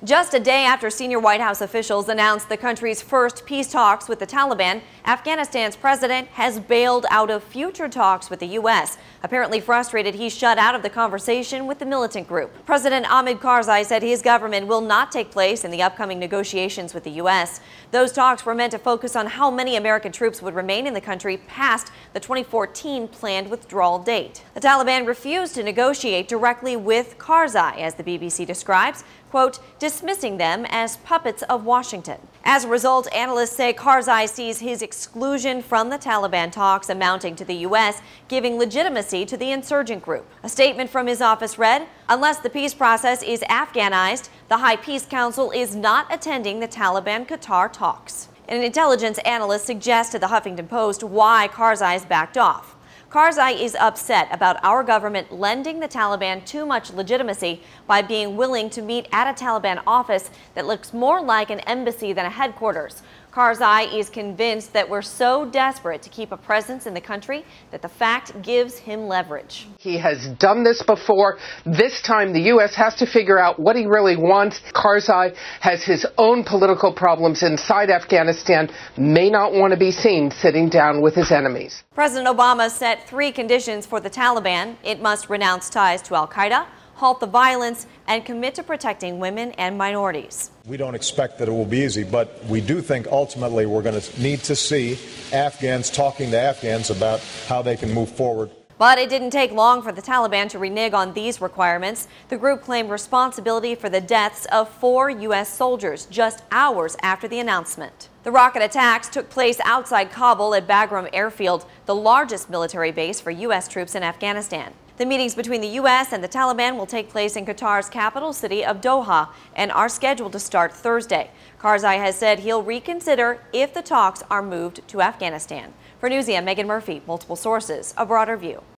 Just a day after senior White House officials announced the country's first peace talks with the Taliban, Afghanistan's president has bailed out of future talks with the U.S. Apparently frustrated, he's shut out of the conversation with the militant group. President Hamid Karzai said his government will not take place in the upcoming negotiations with the U.S. Those talks were meant to focus on how many American troops would remain in the country past the 2014 planned withdrawal date. The Taliban refused to negotiate directly with Karzai, as the BBC describes, quote, dismissing them as puppets of Washington. As a result, analysts say Karzai sees his exclusion from the Taliban talks amounting to the U.S. giving legitimacy to the insurgent group. A statement from his office read, unless the peace process is Afghanized, the High Peace Council is not attending the Taliban-Qatar talks. An intelligence analyst suggests to the Huffington Post why Karzai's backed off. Karzai is upset about our government lending the Taliban too much legitimacy by being willing to meet at a Taliban office that looks more like an embassy than a headquarters. Karzai is convinced that we're so desperate to keep a presence in the country that the fact gives him leverage. He has done this before. This time the U.S. has to figure out what he really wants. Karzai has his own political problems inside Afghanistan, may not want to be seen sitting down with his enemies. President Obama set 3 conditions for the Taliban. It must renounce ties to al-Qaeda, halt the violence, and commit to protecting women and minorities. We don't expect that it will be easy, but we do think ultimately we're going to need to see Afghans talking to Afghans about how they can move forward. But it didn't take long for the Taliban to renege on these requirements. The group claimed responsibility for the deaths of 4 U.S. soldiers just hours after the announcement. The rocket attacks took place outside Kabul at Bagram Airfield, the largest military base for U.S. troops in Afghanistan. The meetings between the U.S. and the Taliban will take place in Qatar's capital city of Doha and are scheduled to start Thursday. Karzai has said he'll reconsider if the talks are moved to Afghanistan. For Newsy, I'm Megan Murphy. Multiple sources, a broader view.